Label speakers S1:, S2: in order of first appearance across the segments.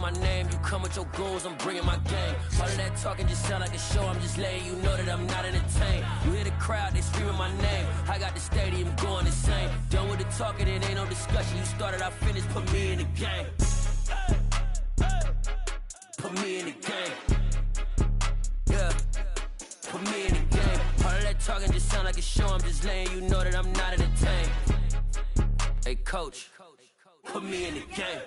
S1: my name. You come with your goons, I'm bringing my game. All of that talking just sound like a show. I'm just letting you know that I'm not entertained. You hear the crowd, they screaming my name. I got the stadium going insane. Done with the talking, it ain't no discussion. You started, I finished, put me in the game. Put me in the game. Yeah. Put me in the game. All of that talking just sound like a show. I'm just letting you know that I'm not entertained. Hey, coach, put me in the game.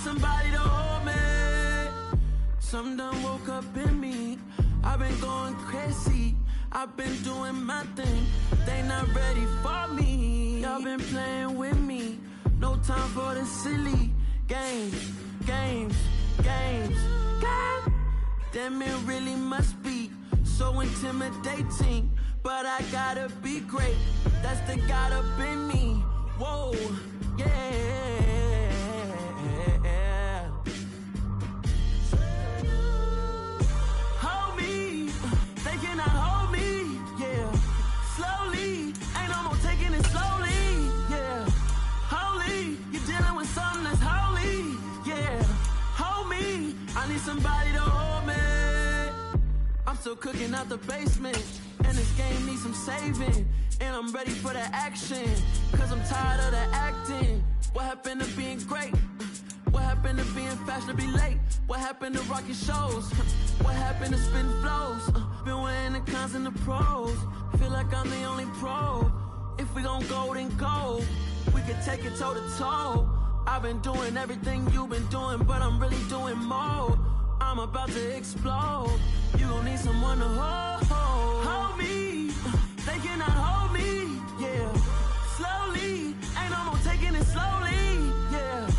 S1: Somebody to hold me. Something done woke up in me. I've been going crazy. I've been doing my thing. They not ready for me. Y'all been playing with me. No time for the silly games. Games. God damn, it really must be so intimidating. But I gotta be great. That's the God up in me. Whoa, yeah. Somebody to hold me. I'm still cooking out the basement, and this game needs some saving. And I'm ready for the action, cause I'm tired of the acting. What happened to being great? What happened to being fashionably late? What happened to rocking shows? What happened to spitting flows? Been weighing the cons and the pros. Feel like I'm the only pro. If we gon' go, then go. We could take it toe to toe. I've been doing everything you've been doing, but I'm really doing more. I'm about to explode. You gon' need someone to hold me. They cannot hold me, yeah. Slowly, ain't no more taking it slowly, yeah.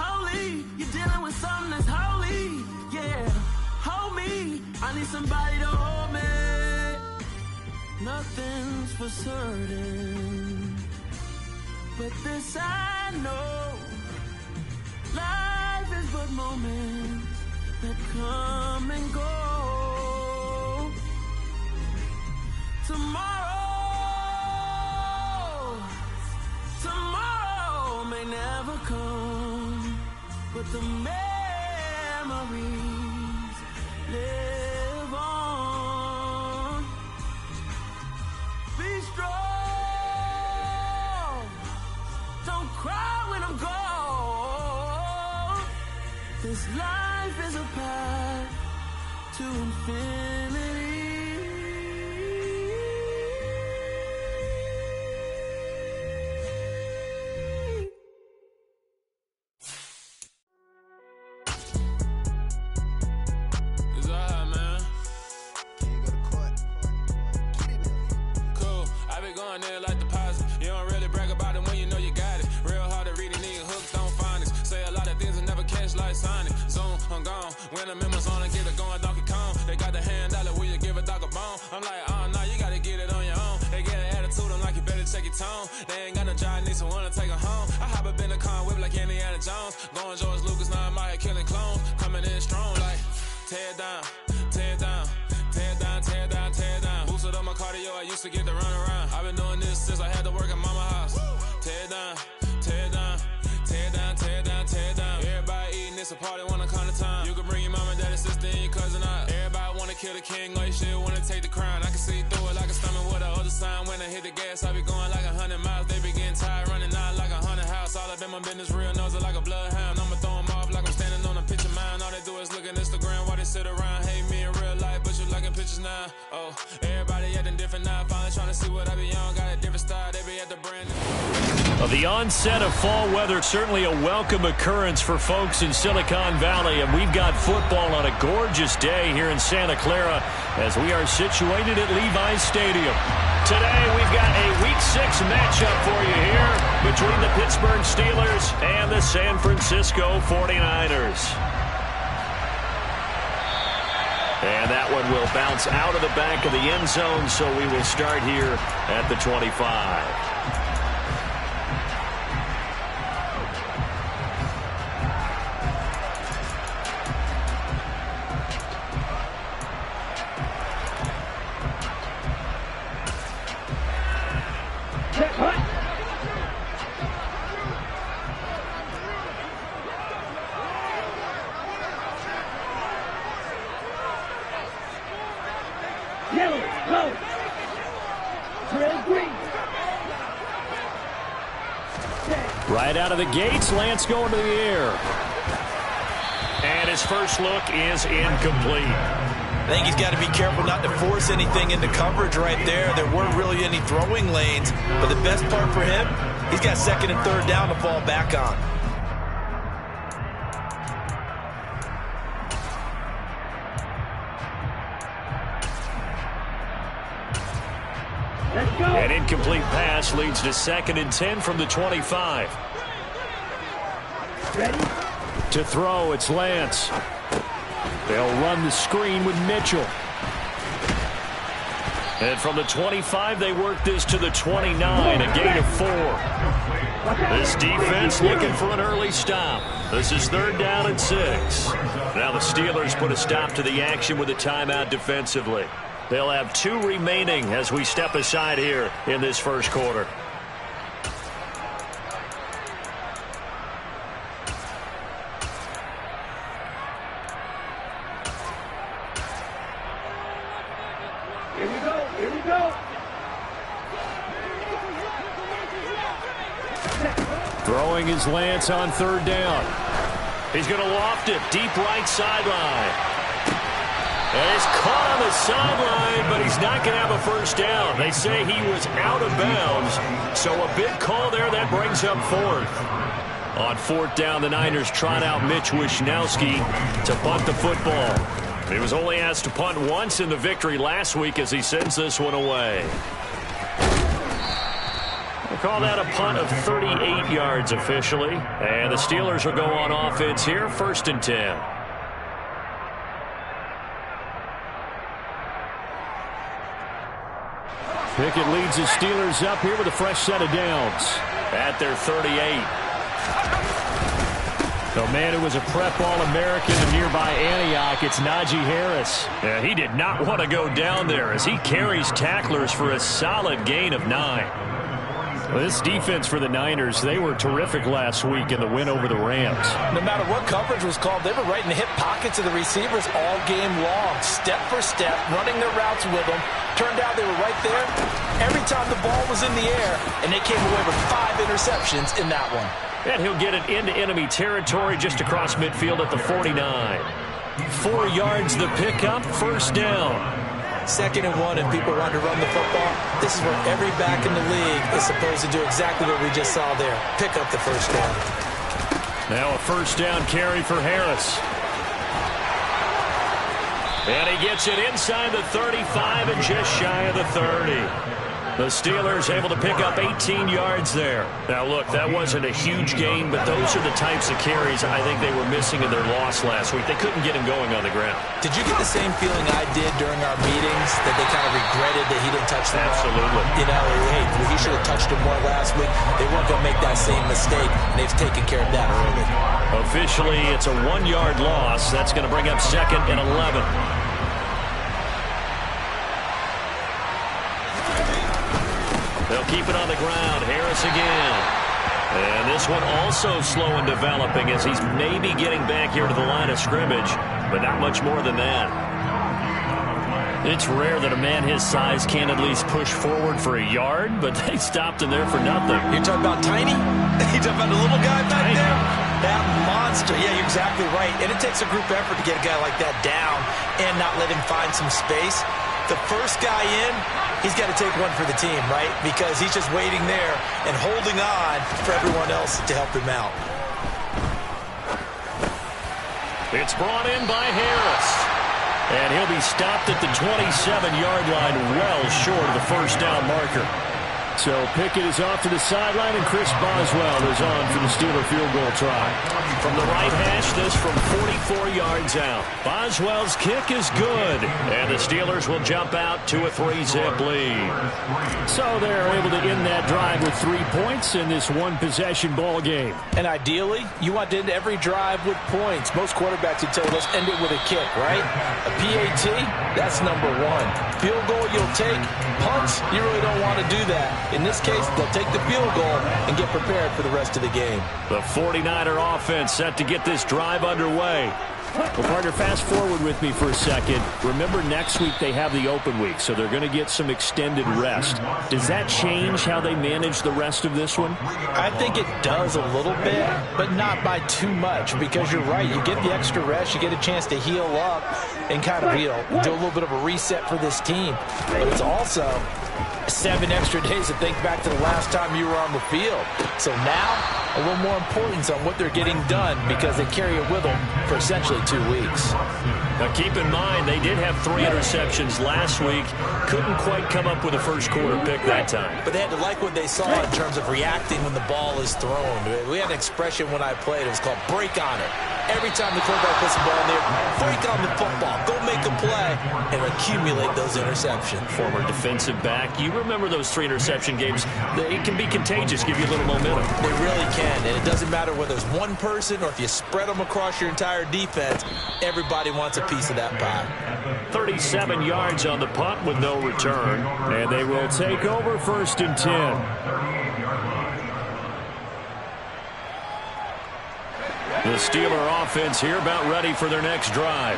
S1: Holy, you're dealing with something that's holy, yeah. Hold me, I need somebody to hold me. Nothing's for certain, but this I know. Life is but moments that come and go. Tomorrow may never come, but the memories live on. Be strong, don't cry when I'm gone. This life is a path to infinity.
S2: It's alright, man.
S3: Can't go to court. Get it, Billy.
S2: Cool. I been going there like deposit. You don't really brag about it when you know you got it. Real hard to read, nigga hooks don't find it. Say a lot of things and never catch like Sonic. Zoom, I'm gone. When the members on and get it going, Donkey Kong. They got the hand dollar, will you give a dog a bone? I'm like, oh, no, you gotta get it on your own. They get an attitude, I'm like, you better check your tone. They ain't got no job, need someone to take her home. I hop up in the car, whip like Indiana Jones. Going George Lucas, now I'm out here killing clones. Coming in strong like, tear down, tear down, tear down, tear down, tear down. Boosted up my cardio, I used to get to run around. I've been doing this since I had to work at mama house. Tear down, tear down, tear down, tear down, tear down. Everybody eating, it's a party, wanna come to time. You can bring your mama, daddy, sister, and your cousin out. Everybody wanna kill the king, or you shit wanna take the crown. I can see through it like a stomach with a other sign. When I hit the gas, I be going like 100 miles. They be getting tired, running out like 100 house. All up in my business, real nose like a bloodhound. I'ma throw them off like I'm standing on a picture mine. All they do is look at Instagram while they sit around. Hate me in real life, but you liking pictures now. Oh, everybody acting different now. Finally trying to see what I be on. Got a different style, they be at the brand new.
S4: Well, the onset of fall weather, certainly a welcome occurrence for folks in Silicon Valley, and we've got football on a gorgeous day here in Santa Clara as we are situated at Levi's Stadium. Today, we've got a Week 6 matchup for you here between the Pittsburgh Steelers and the San Francisco 49ers. And that one will bounce out of the back of the end zone, so we will start here at the 25. Right out of the gates, Lance going to the air. And his first look is incomplete.
S5: I think he's got to be careful not to force anything into coverage right there. There weren't really any throwing lanes, but the best part for him, he's got second and third down to fall back on.
S4: An incomplete pass leads to 2nd and 10 from the 25. Ready? To throw, it's Lance. They'll run the screen with Mitchell. And from the 25, they work this to the 29, a gain of 4. This defense looking for an early stop. This is 3rd down and 6. Now the Steelers put a stop to the action with a timeout defensively. They'll have 2 remaining as we step aside here in this first quarter.
S6: Here we go.
S4: Throwing is Lance on 3rd down. He's going to loft it deep right sideline. And he's caught on the sideline, but he's not going to have a first down. They say he was out of bounds, so a big call there that brings up 4th. On 4th down, the Niners trot out Mitch Wishnowski to punt the football. He was only asked to punt once in the victory last week as he sends this one away. We'll call that a punt of 38 yards officially. And the Steelers will go on offense here, 1st and 10. Pickett leads the Steelers up here with a fresh set of downs at their 38. The man who was a prep All-American in nearby Antioch, it's Najee Harris. Yeah, he did not want to go down there as he carries tacklers for a solid gain of 9. Well, this defense for the Niners, they were terrific last week in the win over the Rams.
S5: No matter what coverage was called, they were right in the hip pockets of the receivers all game long, step for step, running their routes with them. Turned out they were right there every time the ball was in the air, and they came away with 5 interceptions in that one.
S4: And he'll get it into enemy territory just across midfield at the 49. 4 yards the pickup, 1st down.
S5: 2nd and 1, and people want to run the football. This is where every back in the league is supposed to do exactly what we just saw there. Pick up the 1st down.
S4: Now a 1st down carry for Harris. And he gets it inside the 35 and just shy of the 30. The Steelers able to pick up 18 yards there. Now, look, that wasn't a huge gain, but those are the types of carries I think they were missing in their loss last week. They couldn't get him going on the ground.
S5: Did you get the same feeling I did during our meetings, that they kind of regretted that he didn't touch the ball?
S4: Absolutely.
S5: You know, hey, he should have touched him more last week. They weren't going to make that same mistake, and they've taken care of that early.
S4: Officially, it's a 1-yard loss. That's going to bring up 2nd and 11. They'll keep it on the ground. Harris again. And this one also slow in developing as he's maybe getting back here to the line of scrimmage, but not much more than that. It's rare that a man his size can't at least push forward for a yard, but they stopped him there for nothing.
S5: You're talking about tiny? You're talking about the little guy back there? That monster. Yeah, you're exactly right. And it takes a group effort to get a guy like that down and not let him find some space. the first guy in, he's got to take one for the team, right? Because he's just waiting there and holding on for everyone else to help him out.
S4: It's brought in by Harris. And he'll be stopped at the 27-yard line, well short of the first down marker. So Pickett is off to the sideline, and Chris Boswell is on for the Steeler field goal try. From the right hash, this from 44 yards out. Boswell's kick is good, and the Steelers will jump out to a 3-zip lead. So they're able to end that drive with 3 points in this one-possession ball game.
S5: And ideally, you want to end every drive with points. Most quarterbacks would tell you, let's end it with a kick, right? A PAT, that's number one. Field goal you'll take. Punts, you really don't want to do that. In this case, they'll take the field goal and get prepared for the rest of the game.
S4: The 49er offense set to get this drive underway. Well, partner, fast forward with me for a second. Remember, next week they have the open week, so they're going to get some extended rest. Does that change how they manage the rest of this one?
S5: I think it does a little bit, but not by too much, because you're right. You get the extra rest. You get a chance to heal up and kind of, do a little bit of a reset for this team. But it's also 7 extra days to think back to the last time you were on the field. So now, a little more importance on what they're getting done, because they carry it with them for essentially 2 weeks.
S4: Now keep in mind, they did have 3 interceptions last week. Couldn't quite come up with a first quarter pick that time.
S5: But they had to like what they saw in terms of reacting when the ball is thrown. We had an expression when I played. It was called break on it. Every time the quarterback puts the ball in there, break on the football. Go make a play and accumulate those interceptions.
S4: Former defensive back. You remember those 3 interception games. They can be contagious, give you a little momentum.
S5: They really can, and it doesn't matter whether it's one person or if you spread them across your entire defense. Everybody wants a piece of that pie.
S4: 37 yards on the punt with no return, and they will take over 1st and 10. The Steeler offense here about ready for their next drive.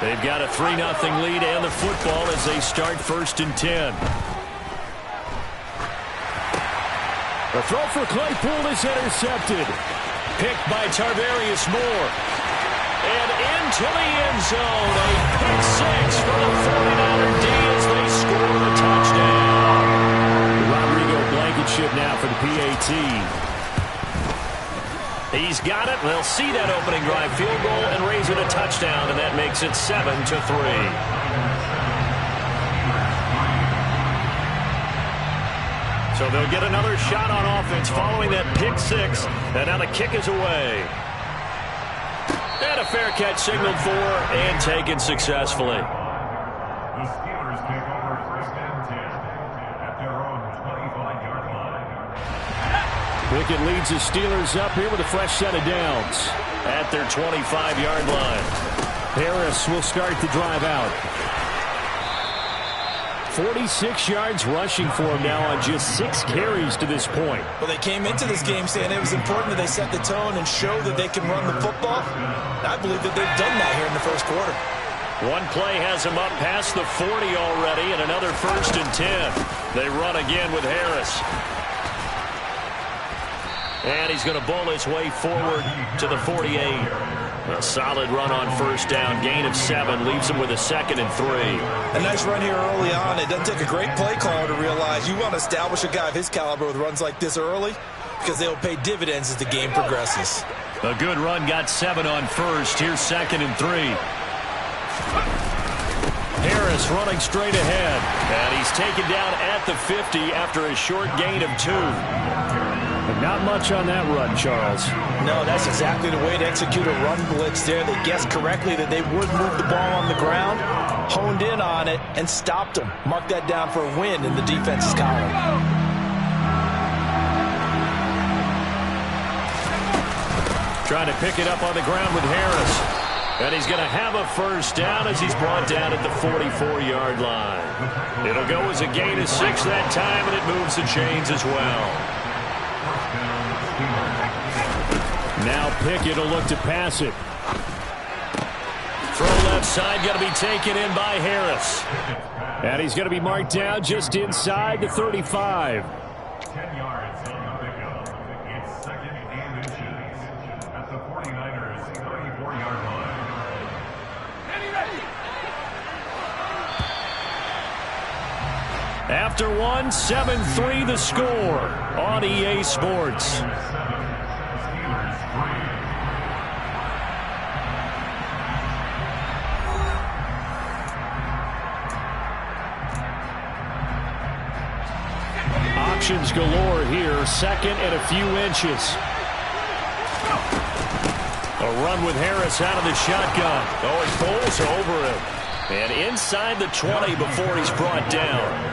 S4: They've got a 3-0 lead and the football as they start 1st and 10. The throw for Claypool is intercepted. Picked by Tarvarius Moore. And into the end zone. A pick 6 for the 49er D as they score a touchdown. Rodrigo Blankenship now for the PAT. He's got it. They'll see that opening drive field goal and raise it a touchdown, and that makes it 7-3. So they'll get another shot on offense following that pick 6, and now the kick is away. And a fair catch signaled for and taken successfully.
S7: The Steelers take over 1st and 10 at their own 25-yard line.
S4: Pickett leads the Steelers up here with a fresh set of downs at their 25-yard line. Harris will start the drive out. 46 yards rushing for him now on just 6 carries to this point.
S5: Well, they came into this game saying it was important that they set the tone and show that they can run the football. I believe that they've done that here in the 1st quarter.
S4: One play has him up past the 40 already, and another 1st and 10. They run again with Harris. And he's going to bowl his way forward to the 48. A solid run on 1st down. Gain of 7 leaves him with a 2nd and 3.
S5: A nice run here early on. It doesn't take a great play caller to realize you want to establish a guy of his caliber with runs like this early, because they'll pay dividends as the game progresses.
S4: A good run got 7 on 1st. Here's 2nd and 3. Harris running straight ahead. And he's taken down at the 50 after a short gain of 2. But not much on that run, Charles.
S5: No, that's exactly the way to execute a run blitz there. They guessed correctly that they would move the ball on the ground, honed in on it, and stopped them. Mark that down for a win in the defense's column.
S4: Trying to pick it up on the ground with Harris. And he's going to have a 1st down as he's brought down at the 44-yard line. It'll go as a gain of 6 that time, and it moves the chains as well. Now Pickett will look to pass it. Throw left side, going to be taken in by Harris. And he's going to be marked down just inside the 35.
S7: 10 yards on the pickup. It's 2nd and inches at the 49ers' 34-yard line.
S4: After one, 7-3 the score on EA Sports. Options galore here, second and a few inches. A run with Harris out of the shotgun. Oh, it pulls over him. And inside the 20 before he's brought down.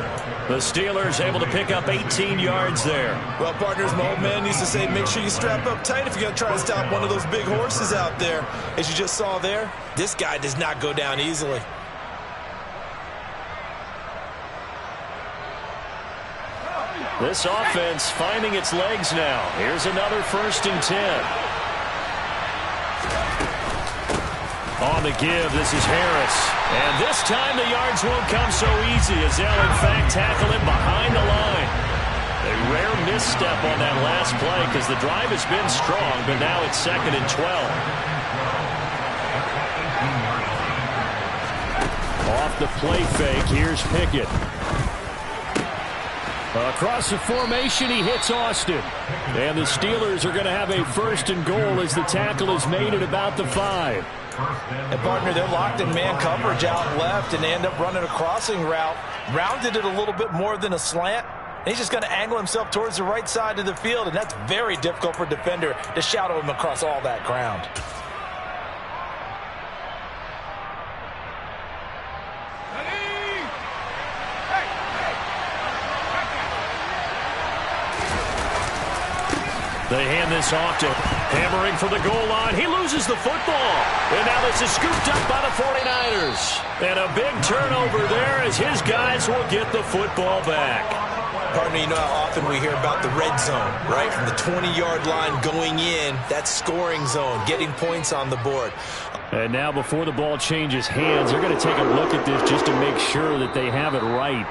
S4: The Steelers able to pick up 18 yards there.
S5: Well, partners, my old man used to say, make sure you strap up tight if you're going to try to stop one of those big horses out there. As you just saw there, this guy does not go down easily.
S4: This offense finding its legs now. Here's another 1st and 10. On the give, this is Harris. And this time the yards won't come so easy as they'll in fact tackle him behind the line. A rare misstep on that last play because the drive has been strong, but now it's 2nd and 12. Off the play fake, here's Pickett. Across the formation, he hits Austin. And the Steelers are going to have a 1st and goal as the tackle is made at about the 5.
S5: And, partner, they're locked in man coverage out left, and they end up running a crossing route. Rounded it a little bit more than a slant. And he's just going to angle himself towards the right side of the field, and that's very difficult for a defender to shadow him across all that ground.
S4: They hand this off to hammering for the goal line. He loses the football. And now this is scooped up by the 49ers. And a big turnover there as his guys will get the football back.
S5: Partner, you know how often we hear about the red zone, right? From the 20-yard line going in, that's scoring zone, getting points on the board.
S4: And now before the ball changes hands, they're going to take a look at this just to make sure that they have it right.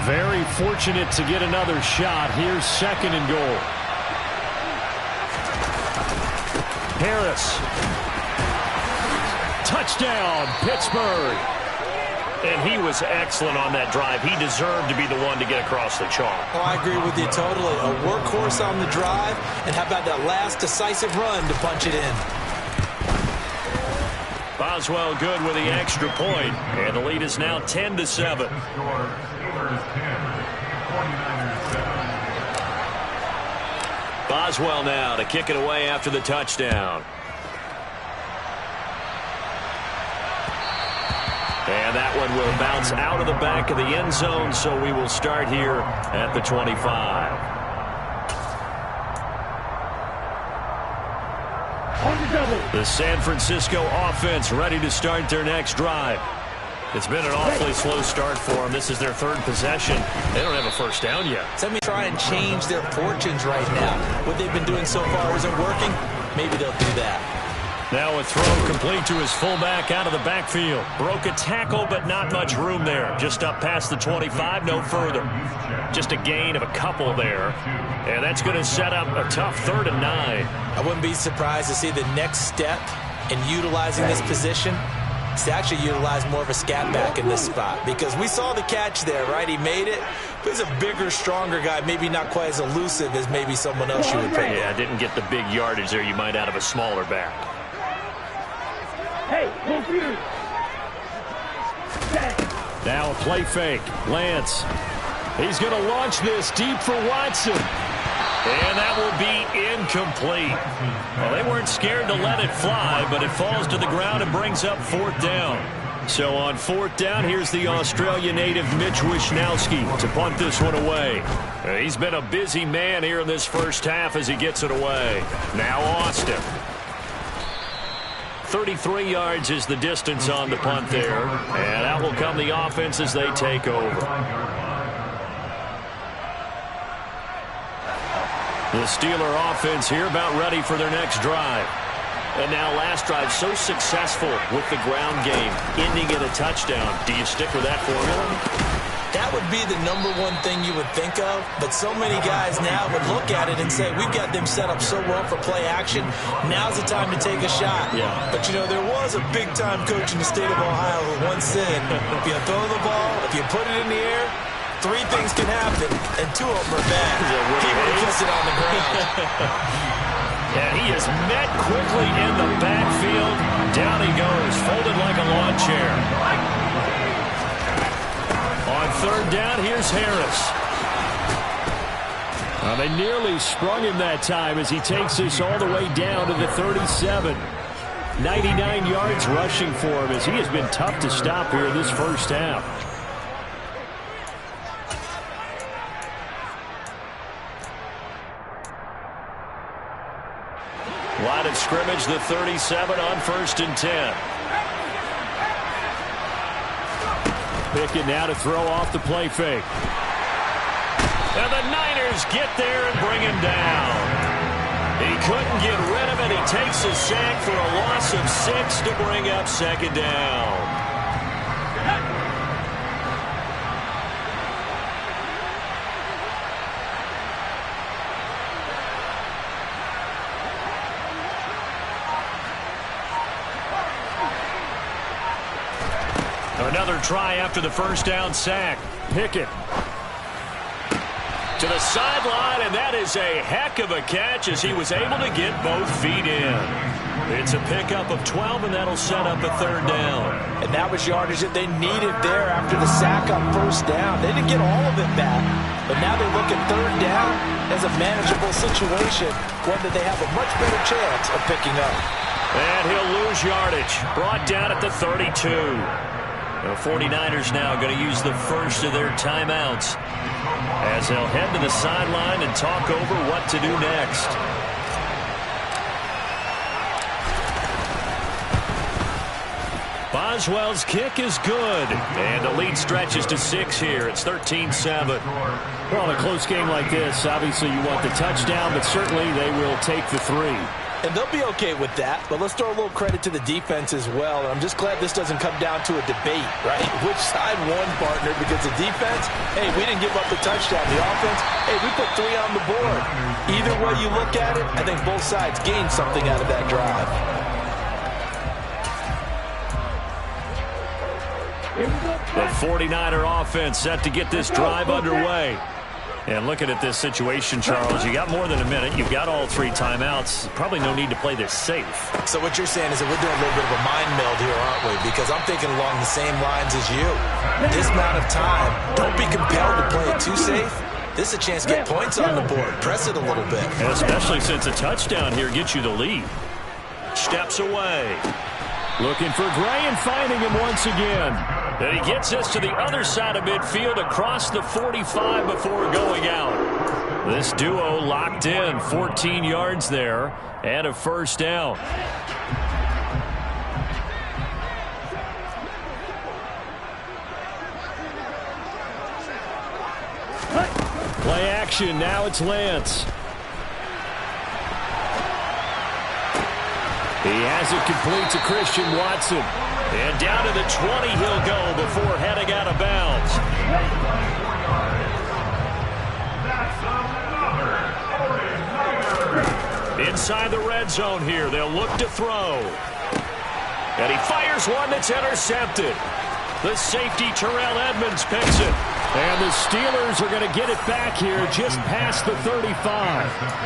S4: Very fortunate to get another shot. Here's 2nd and goal. Harris. Touchdown, Pittsburgh. And he was excellent on that drive. He deserved to be the one to get across the chalk.
S5: Oh, I agree with you totally. A workhorse on the drive. And how about that last decisive run to punch it in?
S4: Boswell good with the extra point. And the lead is now 10-7. Boswell now to kick it away after the touchdown. And that one will bounce out of the back of the end zone, so we will start here at the 25. The San Francisco offense ready to start their next drive. It's been an awfully slow start for them. This is their 3rd possession. They don't have a 1st down yet.
S5: So let me try and change their fortunes right now. What they've been doing so far isn't working. Maybe they'll do that.
S4: Now a throw complete to his fullback out of the backfield. Broke a tackle, but not much room there. Just up past the 25, no further. Just a gain of a couple there. And that's going to set up a tough 3rd and 9.
S5: I wouldn't be surprised to see the next step in utilizing this position is to actually utilize more of a scat back in this spot. Because we saw the catch there, right? He made it. But he's a bigger, stronger guy, maybe not quite as elusive as maybe someone else you would pick.
S4: Yeah, didn't get the big yardage there you might out of a smaller back.
S6: Hey, confused.
S4: Now a play fake. Lance. He's going to launch this deep for Watson. And that will be incomplete. Well, they weren't scared to let it fly, but it falls to the ground and brings up 4th down. So on 4th down, here's the Australia native Mitch Wishnowsky to punt this one away. He's been a busy man here in this first half as he gets it away. Now Austin. 33 yards is the distance on the punt there. And out will come the offense as they take over. The Steeler offense here about ready for their next drive. And now last drive so successful with the ground game, ending in a touchdown. Do you stick with that formula?
S5: That would be the number one thing you would think of, but so many guys now would look at it and say, we've got them set up so well for play action. Now's the time to take a shot.
S4: Yeah.
S5: But, you know, there was a big-time coach in the state of Ohio who once said, if you throw the ball, if you put it in the air, 3 things can happen, and 2 of them are bad. He would have kept it on the ground.
S4: And he is met quickly in the backfield. Down he goes, folded like a lawn chair. On 3rd down, here's Harris. They nearly sprung him that time as he takes this all the way down to the 37. 99 yards rushing for him as he has been tough to stop here in this first half. Line of scrimmage, the 37 on 1st and 10. Pickett now to throw off the play fake. And the Niners get there and bring him down. He couldn't get rid of it. He takes a sack for a loss of 6 to bring up 2nd down. Another try after the 1st down sack. Pickett to the sideline, and that is a heck of a catch as he was able to get both feet in. It's a pickup of 12, and that'll set up a 3rd down.
S5: And that was yardage that they needed there after the sack on 1st down. They didn't get all of it back, but now they look at 3rd down as a manageable situation, one that they have a much better chance of picking up.
S4: And he'll lose yardage. Brought down at the 32. The 49ers now going to use the first of their timeouts as they'll head to the sideline and talk over what to do next. Boswell's kick is good, and the lead stretches to 6 here. It's 13-7. Well, in a close game like this, obviously you want the touchdown, but certainly they will take the 3.
S5: And they'll be okay with that, but let's throw a little credit to the defense as well. I'm just glad this doesn't come down to a debate, right? Which side won, partner? Because the defense, hey, we didn't give up the touchdown. The offense, hey, we put 3 on the board. Either way you look at it, I think both sides gained something out of that drive.
S4: The 49er offense set to get this drive underway. And looking at this situation, Charles, you got more than a minute. You've got all 3 timeouts. Probably no need to play this safe.
S5: So what you're saying is that we're doing a little bit of a mind meld here, aren't we? Because I'm thinking along the same lines as you. This amount of time, don't be compelled to play it too safe. This is a chance to get points on the board. Press it a little bit.
S4: And especially since a touchdown here gets you the lead. Steps away. Looking for Gray and finding him once again. And he gets us to the other side of midfield across the 45 before going out. This duo locked in, 14 yards there and a 1st down. Play action, now it's Lance. He has it complete to Christian Watson. And down to the 20 he'll go before heading out of bounds. Inside the red zone here, they'll look to throw. And he fires one that's intercepted. The safety, Terrell Edmonds, picks it. And the Steelers are going to get it back here just past the 35.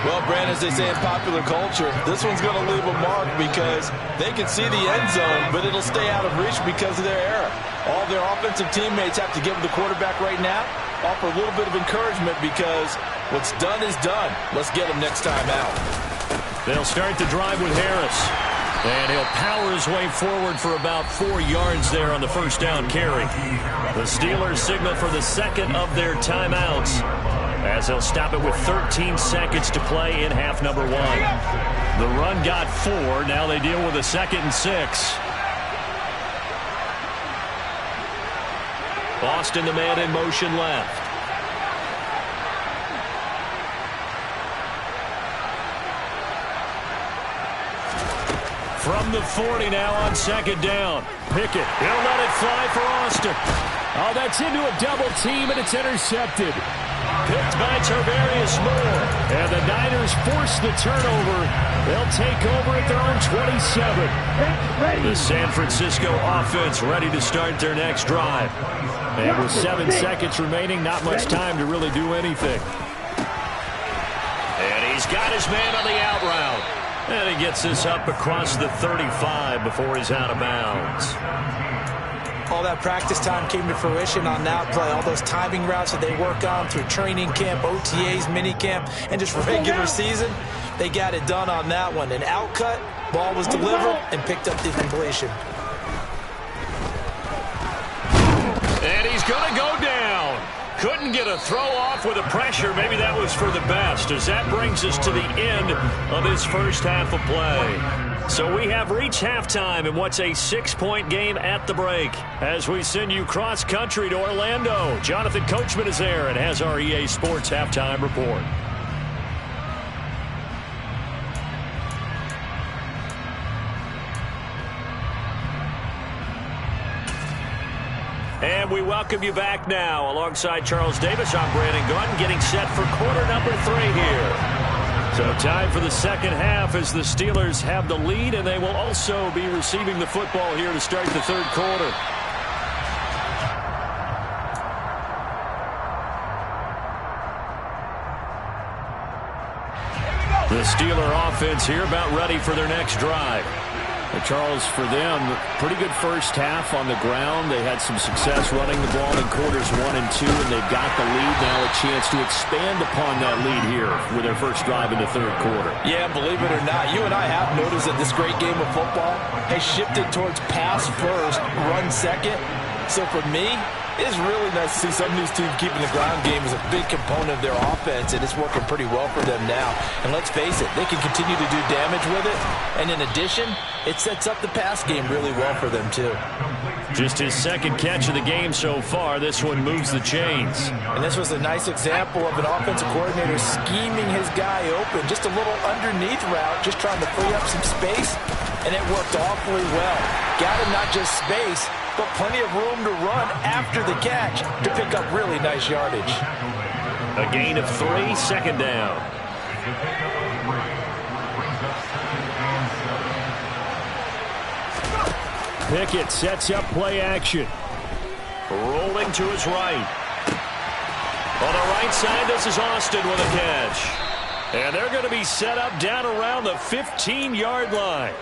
S5: Well, Brandon, as they say in popular culture, this one's going to leave a mark because they can see the end zone, but it'll stay out of reach because of their error. All their offensive teammates have to give the quarterback right now, offer a little bit of encouragement because what's done is done. Let's get them next time out.
S4: They'll start the drive with Harris. And he'll power his way forward for about 4 yards there on the 1st down carry. The Steelers signal for the second of their timeouts as they'll stop it with 13 seconds to play in half number 1. The run got 4. Now they deal with a 2nd and 6. Boston, the man in motion left. From the 40 now on 2nd down. Pickett, he'll let it fly for Austin. Oh, that's into a double team, and it's intercepted. Picked by Tarvarius Moore. And the Niners force the turnover. They'll take over at their own 27. The San Francisco offense ready to start their next drive. And with 7 seconds remaining, not much time to really do anything. And he's got his man on the out route. And he gets this up across the 35 before he's out of bounds.
S5: All that practice time came to fruition on that play. All those timing routes that they work on through training camp, OTAs, mini camp, and just regular season, they got it done on that one. An out cut, ball was delivered, and picked up the completion.
S4: And he's going to go down. Couldn't get a throw off with the pressure. Maybe that was for the best, as that brings us to the end of this first half of play. So we have reached halftime in what's a 6-point game at the break. As we send you cross-country to Orlando, Jonathan Coachman is there and has our EA Sports Halftime Report. And we welcome you back now. Alongside Charles Davis, I'm Brandon Gunn, getting set for quarter number 3 here. So time for the second half as the Steelers have the lead, and they will also be receiving the football here to start the third quarter. The Steeler offense here about ready for their next drive. Charles, for them, pretty good first half on the ground. They had some success running the ball in quarters 1 and 2, and they've got the lead now, a chance to expand upon that lead here with their first drive in the third quarter.
S5: Yeah, believe it or not, you and I have noticed that this great game of football has shifted towards pass first, run second. So for me, it's really nice to see some of these teams keeping the ground game as a big component of their offense, and it's working pretty well for them now. And let's face it, they can continue to do damage with it. And in addition, it sets up the pass game really well for them, too.
S4: Just his second catch of the game so far. This one moves the chains.
S5: And this was a nice example of an offensive coordinator scheming his guy open. Just a little underneath route, just trying to free up some space, and it worked awfully well. Got him not just space, but plenty of room to run after the catch to pick up really nice yardage.
S4: A gain of 3, second down. Pickett sets up play action. Rolling to his right. On the right side, this is Austin with a catch. And they're going to be set up down around the 15-yard line.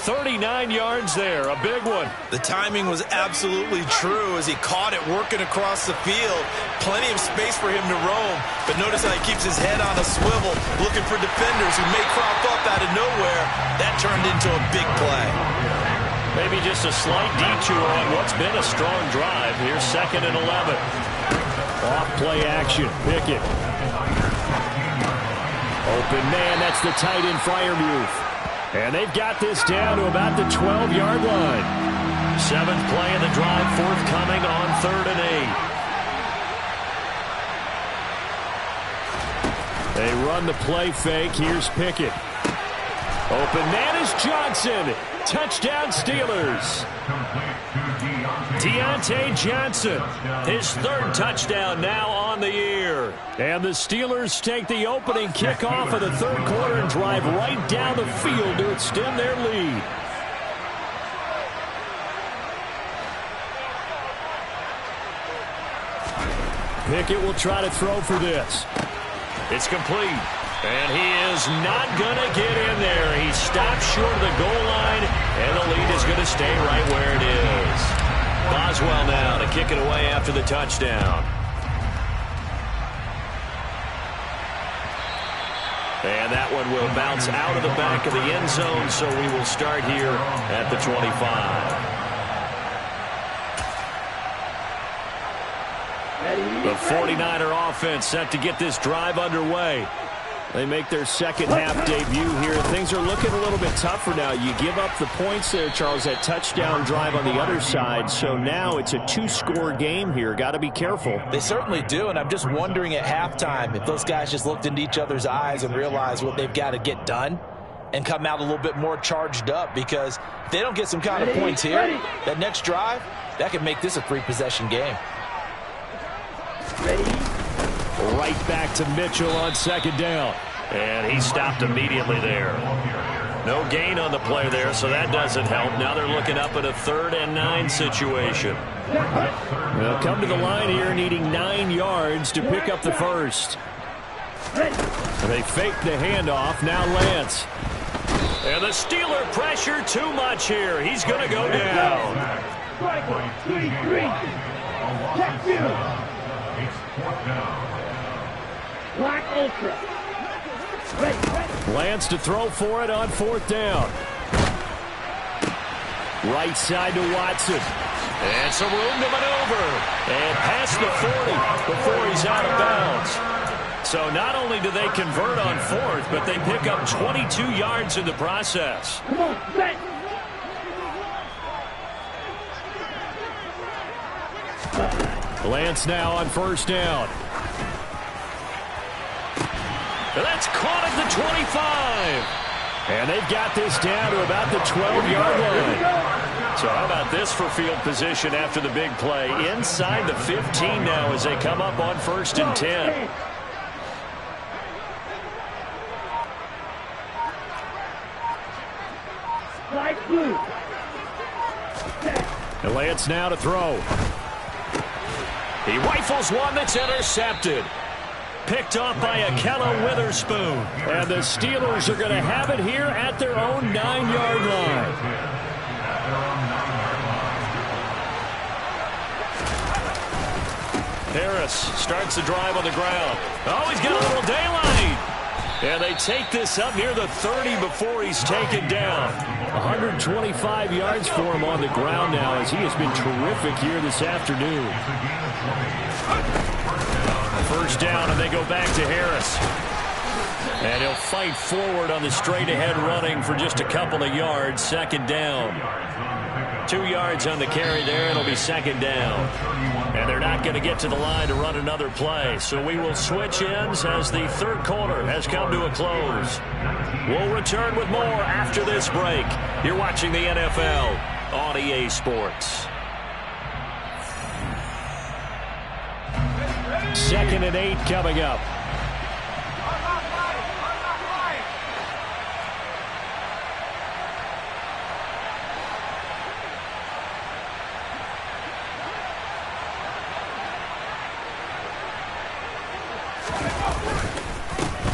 S4: 39 yards there, a big one.
S5: The timing was absolutely true as he caught it working across the field. Plenty of space for him to roam, but notice how he keeps his head on a swivel, looking for defenders who may crop up out of nowhere. That turned into a big play.
S4: Maybe just a slight detour on what's been a strong drive. Here's 2nd and 11. Off play action, Pickett. Open man, that's the tight end Freiermuth. And they've got this down to about the 12-yard line. 7th play of the drive, forthcoming on 3rd and 8. They run the play fake. Here's Pickett. Open man is Johnson. Touchdown Steelers. Deontay Johnson, his 3rd touchdown now on the year. And the Steelers take the opening kickoff of the third quarter and drive right down the field to extend their lead. Pickett will try to throw for this. It's complete. And he is not going to get in there. He stops short of the goal line, and the lead is going to stay right where it is. Boswell now to kick it away after the touchdown. And that one will bounce out of the back of the end zone, so we will start here at the 25. The 49er offense set to get this drive underway. They make their second half debut here. Things are looking a little bit tougher now. You give up the points there, Charles, that touchdown drive on the other side. So now it's a 2-score game here. Got to be careful.
S5: They certainly do, and I'm just wondering at halftime if those guys just looked into each other's eyes and realized what they've got to get done and come out a little bit more charged up, because if they don't get some kind of points here, that next drive, that could make this a 3-possession game.
S4: Right back to Mitchell on second down. And he stopped immediately there. No gain on the play there, so that doesn't help. Now they're looking up at a 3rd and 9 situation. They'll come to the line here needing 9 yards to pick up the first. They fake the handoff. Now Lance. And the Steeler pressure too much here. He's going to go down. Lance to throw for it on 4th down. Right side to Watson. And some room to maneuver. And past the 40 before he's out of bounds. So not only do they convert on 4th, but they pick up 22 yards in the process.
S6: Come on, set.
S4: Lance now on 1st down. That's caught at the 25. And they've got this down to about the 12-yard line. So how about this for field position after the big play? Inside the 15 now as they come up on 1st and 10. And Lance now to throw. He rifles one that's intercepted. Picked off by Ahkello Witherspoon. And the Steelers are going to have it here at their own 9-yard line. Harris starts the drive on the ground. Oh, he's got a little daylight. And they take this up near the 30 before he's taken down. 125 yards for him on the ground now as he has been terrific here this afternoon. 1st down, and they go back to Harris. And he'll fight forward on the straight-ahead running for just a couple of yards. 2nd down. 2 yards on the carry there. It'll be 2nd down. And they're not going to get to the line to run another play. So we will switch ends as the 3rd quarter has come to a close. We'll return with more after this break. You're watching the NFL on EA Sports. 2nd and 8 coming up.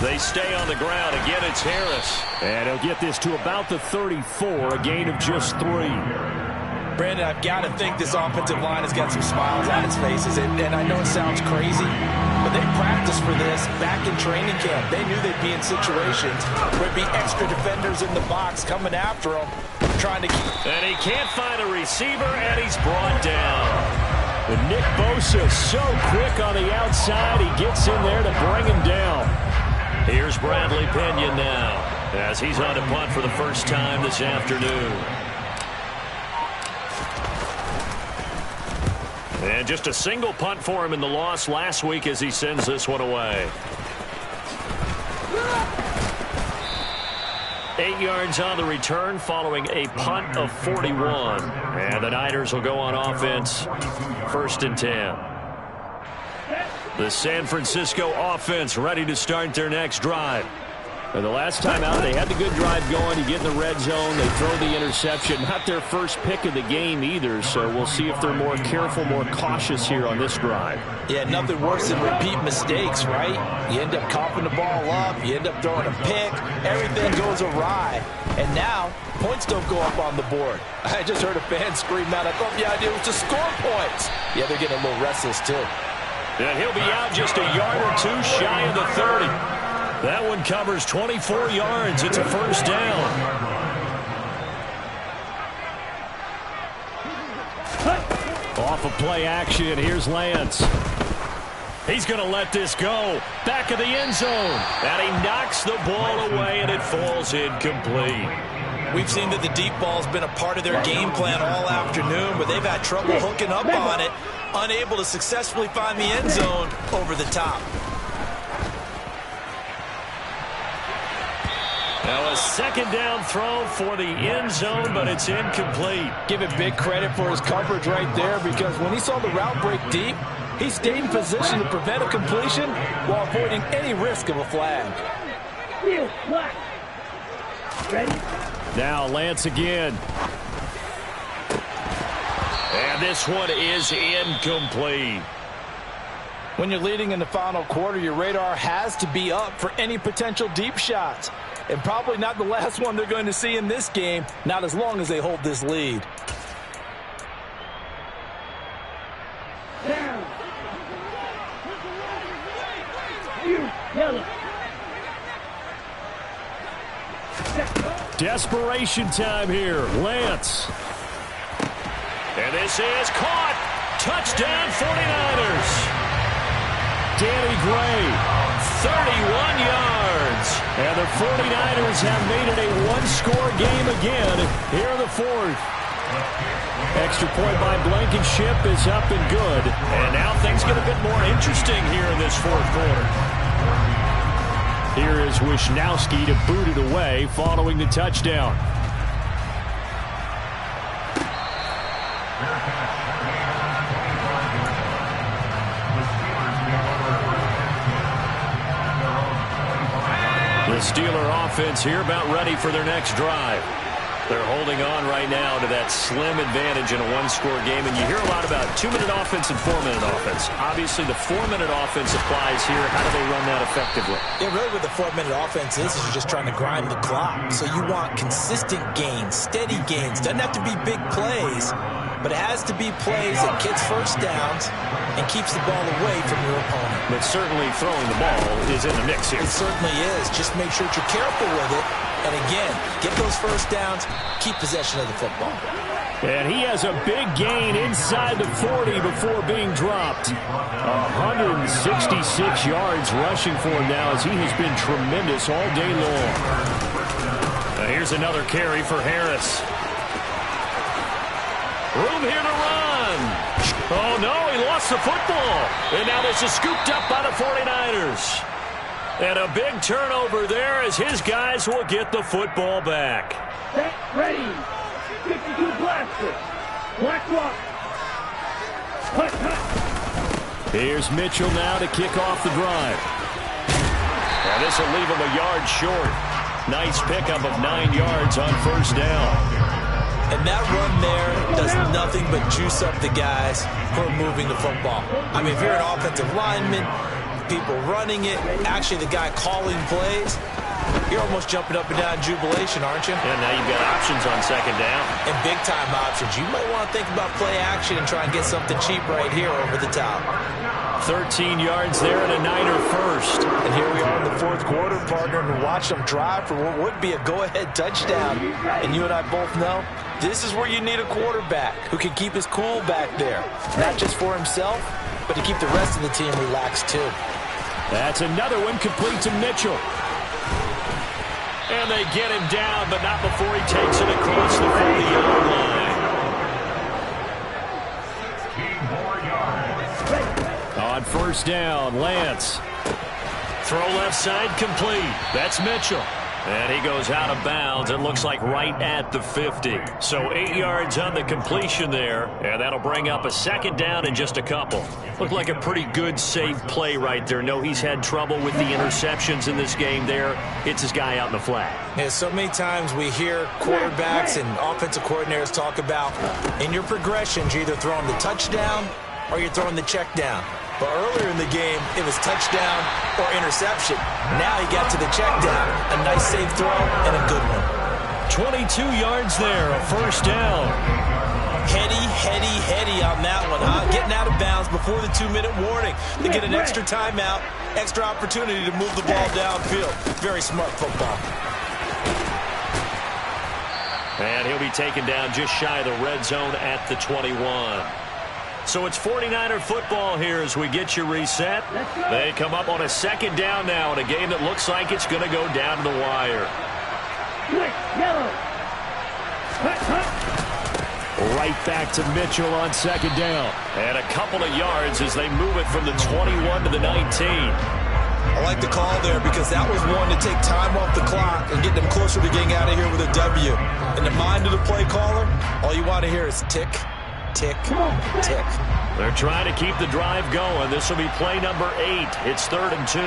S4: They stay on the ground. Again, it's Harris. And he'll get this to about the 34, a gain of just 3.
S5: Brandon, I've got to think this offensive line has got some smiles on its faces. And I know it sounds crazy, but they practiced for this back in training camp. They knew they'd be in situations where there'd be extra defenders in the box coming after them, trying to keep.
S4: And he can't find a receiver, and he's brought down. And Nick Bosa so quick on the outside. He gets in there to bring him down. Here's Bradley Pinion now as he's on to punt for the first time this afternoon. And just a single punt for him in the loss last week as he sends this one away. 8 yards on the return following a punt of 41. And the Niners will go on offense. 1st and 10. The San Francisco offense ready to start their next drive. And the last time out, they had the good drive going. You get in the red zone, they throw the interception. Not their first pick of the game either, so we'll see if they're more careful, more cautious here on this drive.
S5: Yeah, nothing worse than repeat mistakes, right? You end up coughing the ball up, you end up throwing a pick, everything goes awry. And now, points don't go up on the board. I just heard a fan scream out, I thought the idea was to score points. Yeah, they're getting a little restless too.
S4: And he'll be out just a yard or two shy of the 30. That one covers 24 yards. It's a 1st down. Off of play action, here's Lance. He's going to let this go. Back of the end zone. And he knocks the ball away, and it falls incomplete.
S5: We've seen that the deep ball's been a part of their game plan all afternoon, but they've had trouble hooking up on it, unable to successfully find the end zone over the top.
S4: Now a 2nd down throw for the end zone, but it's incomplete.
S5: Give him big credit for his coverage right there, because when he saw the route break deep, He stayed in position to prevent a completion while avoiding any risk of a flag.
S6: Ready?
S4: Now Lance again. And this one is incomplete.
S5: When you're leading in the final quarter, your radar has to be up for any potential deep shots. And probably not the last one they're going to see in this game, not as long as they hold this lead.
S6: Down. You, yellow.
S4: Desperation time here. Lance. And this is caught. Touchdown 49ers. Danny Gray, 31 yards. And the 49ers have made it a one-score game again here in the fourth. Extra point by Blankenship is up and good. And now things get a bit more interesting here in this fourth quarter. Here is Wisnowski to boot it away following the touchdown. The Steeler offense here about ready for their next drive. They're holding on right now to that slim advantage in a one-score game. And you hear a lot about 2-minute offense and 4-minute offense. Obviously, the 4-minute offense applies here. How do they run that effectively?
S5: Yeah, really what the 4-minute offense is you're just trying to grind the clock. So you want consistent gains, steady gains. Doesn't have to be big plays, but it has to be plays that gets first downs and keeps the ball away from your opponent.
S4: But certainly throwing the ball is in the mix here.
S5: It certainly is. Just make sure that you're careful with it. And again, get those first downs, keep possession of the football.
S4: And he has a big gain inside the 40 before being dropped. 166 yards rushing for him now as he has been tremendous all day long. Now here's another carry for Harris. Room here to run. Oh, no, he lost the football. And now this is scooped up by the 49ers. And a big turnover there as his guys will get the football back.
S6: Set, ready. 52 blaster. Black rock. Hut, hut.
S4: Here's Mitchell now to kick off the drive. And this will leave him a yard short. Nice pickup of 9 yards on first down.
S5: And that run there does nothing but juice up the guys who are moving the football. I mean, if you're an offensive lineman, people running it, actually the guy calling plays, you're almost jumping up and down in jubilation, aren't you?
S4: And now you've got options on second down.
S5: And big-time options. You might want to think about play action and try and get something cheap right here over the top.
S4: 13 yards there and a Niner first.
S5: And here we are in the fourth quarter, partner, and watch them drive for what would be a go-ahead touchdown. And you and I both know this is where you need a quarterback who can keep his cool back there. Not just for himself, but to keep the rest of the team relaxed too.
S4: That's another one complete to Mitchell. And they get him down, but not before he takes it across the 40-yard line. 16 more yards. On first down, Lance. Throw left side complete. That's Mitchell. And he goes out of bounds, it looks like right at the 50. So 8 yards on the completion there, and that'll bring up a second down in just a couple. Looked like a pretty good, safe play right there. No, he's had trouble with the interceptions in this game there. Hits his guy out in the flat.
S5: Yeah, so many times we hear quarterbacks and offensive coordinators talk about in your progressions, you're either throwing the touchdown or you're throwing the check down. But earlier in the game, it was touchdown or interception. Now he got to the check down. A nice safe throw and a good one.
S4: 22 yards there, a first down.
S5: Heady on that one, huh? Getting out of bounds before the 2-minute warning. They get an extra timeout, extra opportunity to move the ball downfield. Very smart football.
S4: And he'll be taken down just shy of the red zone at the 21. So it's 49er football here as we get you reset. They come up on a second down now in a game that looks like it's going to go down to the wire.
S6: Yellow. Hut, hut.
S4: Right back to Mitchell on second down. And a couple of yards as they move it from the 21 to the 19.
S5: I like the call there because that was one to take time off the clock and get them closer to getting out of here with a W. In the mind of the play caller, all you want to hear is tick, tick, tick.
S4: They're trying to keep the drive going. This will be play number 8. It's 3rd and 2.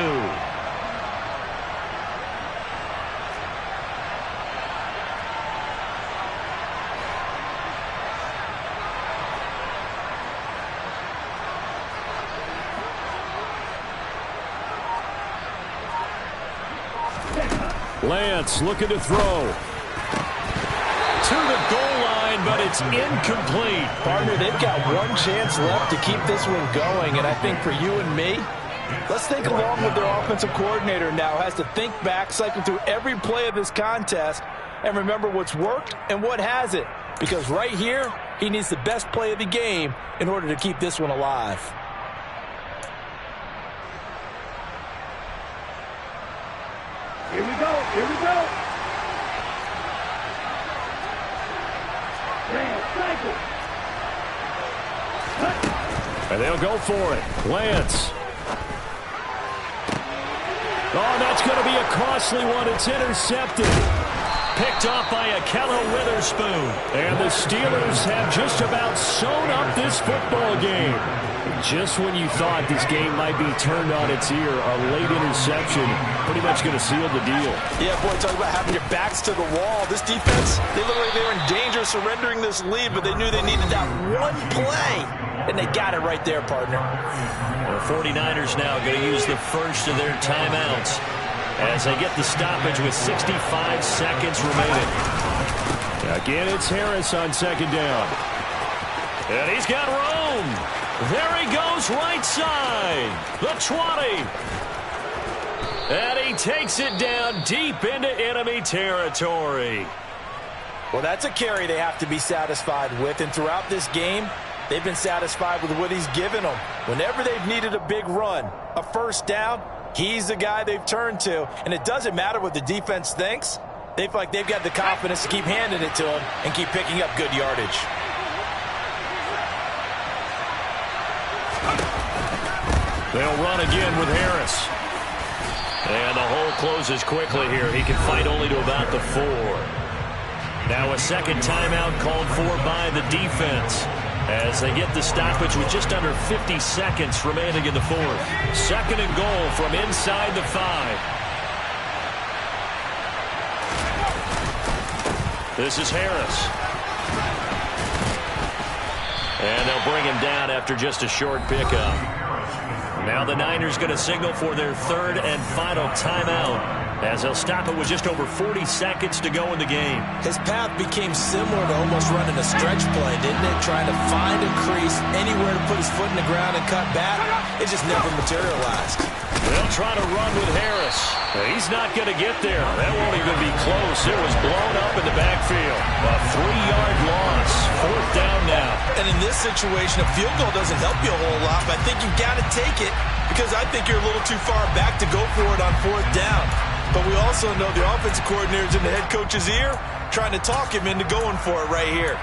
S4: Lance looking to throw. To the goal line, but it's incomplete.
S5: Partner, they've got one chance left to keep this one going, and I think for you and me, let's think along with their offensive coordinator now. Has to think back, cycle through every play of this contest, and remember what's worked and what hasn't. Because right here, he needs the best play of the game in order to keep this one alive.
S6: Here we go. Here we go. Cycle.
S4: And they'll go for it. Lance. Oh, that's going to be a costly one. It's intercepted. Picked off by Ahkello Witherspoon. And the Steelers have just about sewn up this football game. Just when you thought this game might be turned on its ear, a late interception pretty much going to seal the deal.
S5: Yeah, boy, talk about having your backs to the wall. This defense, they look like they were in danger of surrendering this lead, but they knew they needed that one play, and they got it right there, partner.
S4: The 49ers now going to use the first of their timeouts as they get the stoppage with 65 seconds remaining. Again, it's Harris on 2nd down. And he's got room. There he goes, right side. The 20. And he takes it down deep into enemy territory.
S5: Well, that's a carry they have to be satisfied with. And throughout this game, they've been satisfied with what he's given them. Whenever they've needed a big run, a first down, he's the guy they've turned to. And it doesn't matter what the defense thinks. They feel like they've got the confidence to keep handing it to him and keep picking up good yardage.
S4: They'll run again with Harris. And the hole closes quickly here. He can fight only to about the 4. Now a second timeout called for by the defense as they get the stoppage with just under 50 seconds remaining in the 4th. 2nd and goal from inside the 5. This is Harris. And they'll bring him down after just a short pickup. Now the Niners going to signal for their 3rd and final timeout as they'll stop it with just over 40 seconds to go in the game.
S5: His path became similar to almost running a stretch play, didn't it? Trying to find a crease, anywhere to put his foot in the ground and cut back. It just never materialized.
S4: They'll try to run with Harris. He's not going to get there. That won't even be close. It was blown up in the backfield. A 3-yard loss. 4th down now.
S5: And in this situation, a field goal doesn't help you a whole lot, but I think you've got to take it because I think you're a little too far back to go for it on 4th down. But we also know the offensive coordinator's in the head coach's ear trying to talk him into going for it right here.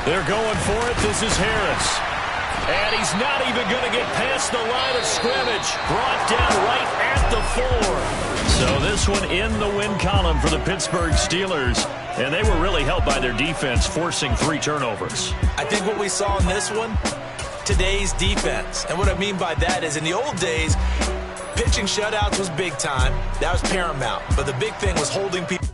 S4: They're going for it. This is Harris. And he's not even going to get past the line of scrimmage. Brought down right at the 4. So this one in the win column for the Pittsburgh Steelers. And they were really helped by their defense, forcing 3 turnovers.
S5: I think what we saw in this one, today's defense. And what I mean by that is in the old days, pitching shutouts was big time. That was paramount. But the big thing was holding people.